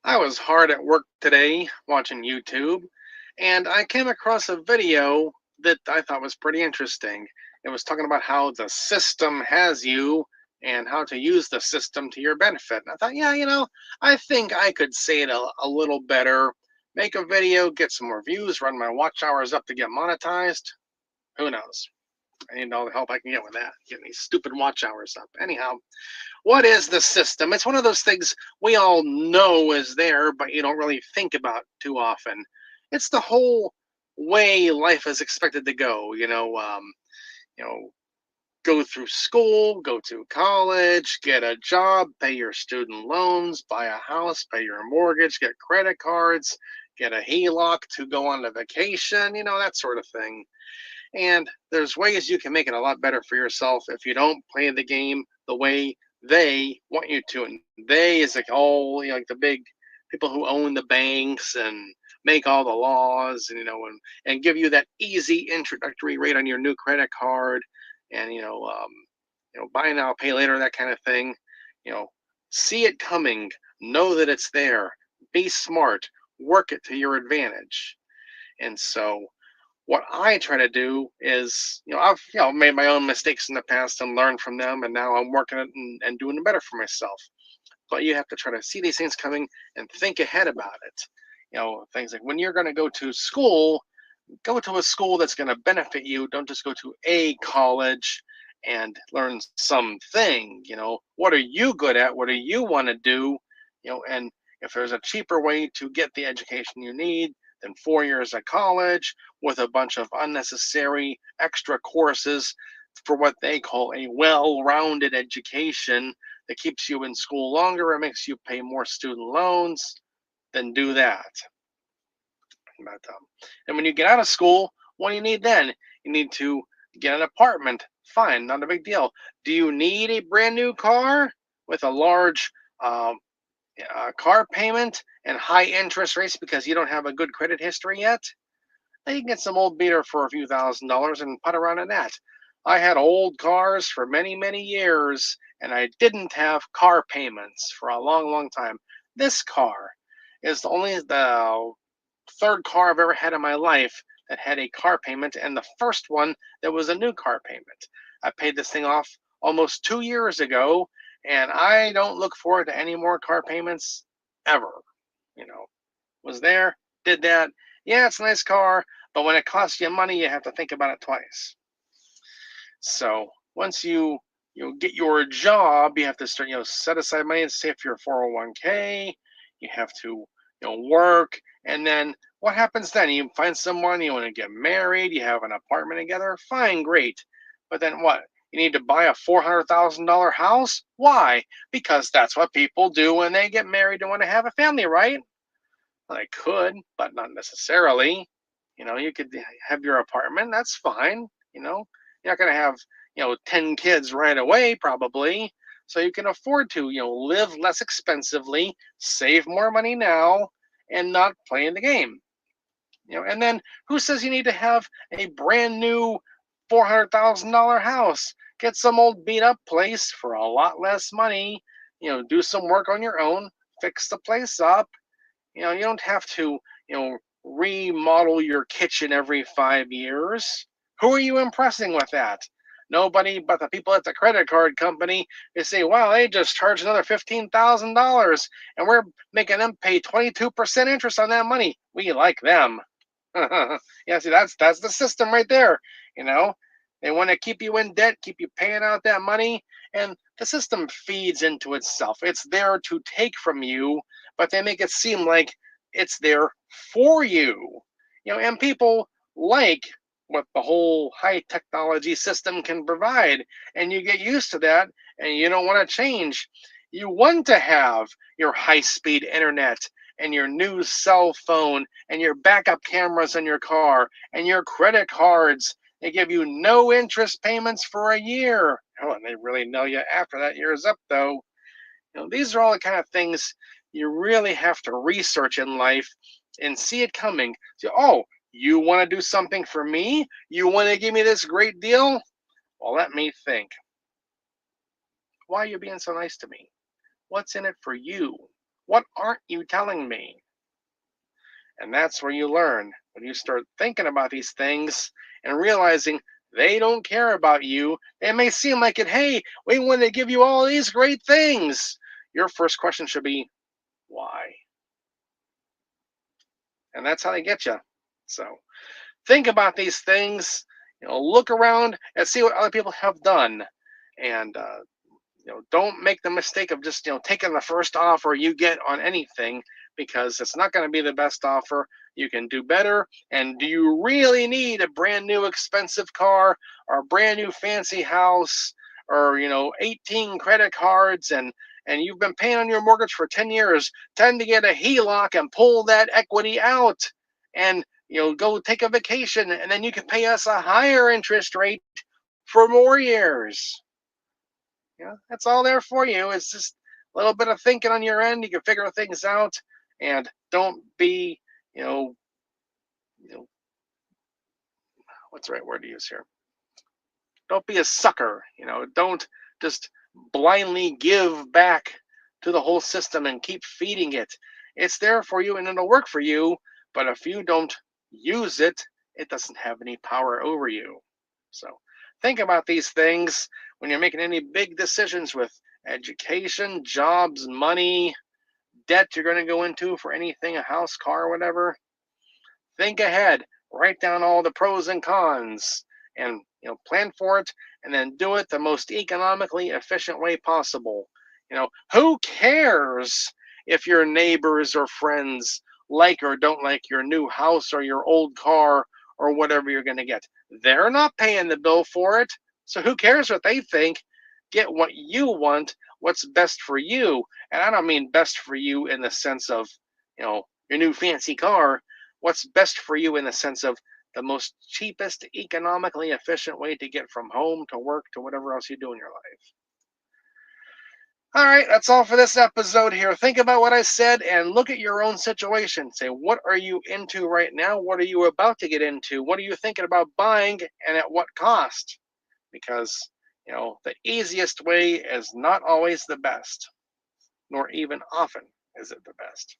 I was hard at work today watching YouTube, and I came across a video that I thought was pretty interesting. It was talking about how the system has you and how to use the system to your benefit. And I thought, yeah, I think I could say it a little better, make a video, get some more views, run my watch hours up to get monetized. Who knows? I need all the help I can get with that, getting these stupid watch hours up. Anyhow, what is the system? It's one of those things we all know is there, but you don't really think about too often. It's the whole way life is expected to go. You know, go through school, go to college, get a job, pay your student loans, buy a house, pay your mortgage, get credit cards, get a heloc to go on a vacation. That sort of thing. And there's ways you can make it a lot better for yourself if you don't play the game the way they want you to. And they is like all like the big people who own the banks and make all the laws, and give you that easy introductory rate on your new credit card, and buy now pay later, that kind of thing. You know, see it coming, know that it's there, be smart, work it to your advantage. And so what I try to do is, I've made my own mistakes in the past and learned from them, and now I'm working it and doing it better for myself. But you have to try to see these things coming and think ahead about it. Things like when you're going to go to a school that's going to benefit you. Don't just go to a college and learn something. What are you good at? What do you want to do? And if there's a cheaper way to get the education you need than 4 years of college with a bunch of unnecessary extra courses for what they call a well-rounded education that keeps you in school longer and makes you pay more student loans, then do that. And when you get out of school, what do you need then? You need to get an apartment. Fine, not a big deal. Do you need a brand new car with a large car payment and high interest rates because you don't have a good credit history yet? Then you can get some old beater for a few $1,000s and put around in that. I had old cars for many, many years, and I didn't have car payments for a long, long time. This car is the third car I've ever had in my life that had a car payment, and the first one that was a new car payment. I paid this thing off almost 2 years ago, and I don't look forward to any more car payments ever. You know, was there, did that. Yeah, it's a nice car, but when it costs you money, you have to think about it twice. So once you get your job, you have to start set aside money and save for your 401k. You have to work, and then what happens then? You find someone, you want to get married, you have an apartment together, fine, great. But then what? You need to buy a $400,000 house? Why? Because that's what people do when they get married and want to have a family, right? Well, they could, but not necessarily. You could have your apartment, that's fine. You're not going to have 10 kids right away, probably. So you can afford to live less expensively, save more money now, and not play in the game. And then who says you need to have a brand new $400,000 house? Get some old beat up place for a lot less money. Do some work on your own, fix the place up. You don't have to remodel your kitchen every 5 years. Who are you impressing with that? Nobody but the people at the credit card company. They say, wow, they just charged another $15,000 and we're making them pay 22% interest on that money. We like them. Yeah, see, that's the system right there. You know, they want to keep you in debt, keep you paying out that money, and the system feeds into itself. It's there to take from you, but they make it seem like it's there for you. And people like what the whole high technology system can provide, and you get used to that, and you don't want to change. You want to have your high speed internet and your new cell phone and your backup cameras in your car and your credit cards. They give you no interest payments for a year. Oh, and they really know you after that year is up, though. These are all the kind of things you really have to research in life and see it coming. So, oh, you want to do something for me? You want to give me this great deal? Well, let me think. Why are you being so nice to me? What's in it for you? What aren't you telling me? And that's where you learn when you start thinking about these things and realizing they don't care about you. It may seem like it, hey, we want to give you all these great things. Your first question should be, why? And that's how they get you. So think about these things, look around and see what other people have done. And don't make the mistake of just taking the first offer you get on anything, because it's not going to be the best offer. You can do better. And do you really need a brand new expensive car, or a brand new fancy house, or 18 credit cards, and you've been paying on your mortgage for 10 years? Tend to get a heloc and pull that equity out, and go take a vacation, and then you can pay us a higher interest rate for more years. That's all there for you. It's just a little bit of thinking on your end. You can figure things out, and don't be, you know, you know, what's the right word to use here? Don't be a sucker. Don't just blindly give back to the whole system and keep feeding it. It's there for you and it'll work for you, but if you don't use it, it doesn't have any power over you. So think about these things when you're making any big decisions with education, jobs, money, debt you're going to go into for anything, a house, car, whatever. Think ahead, write down all the pros and cons, and plan for it, and then do it the most economically efficient way possible. Who cares if your neighbors or friends like or don't like your new house or your old car or whatever you're going to get? They're not paying the bill for it, so who cares what they think? Get what you want, what's best for you. And I don't mean best for you in the sense of your new fancy car. What's best for you in the sense of the most cheapest, economically efficient way to get from home to work to whatever else you do in your life. All right, that's all for this episode here. Think about what I said and look at your own situation. Say, what are you into right now? What are you about to get into? What are you thinking about buying, and at what cost? Because, the easiest way is not always the best, nor even often is it the best.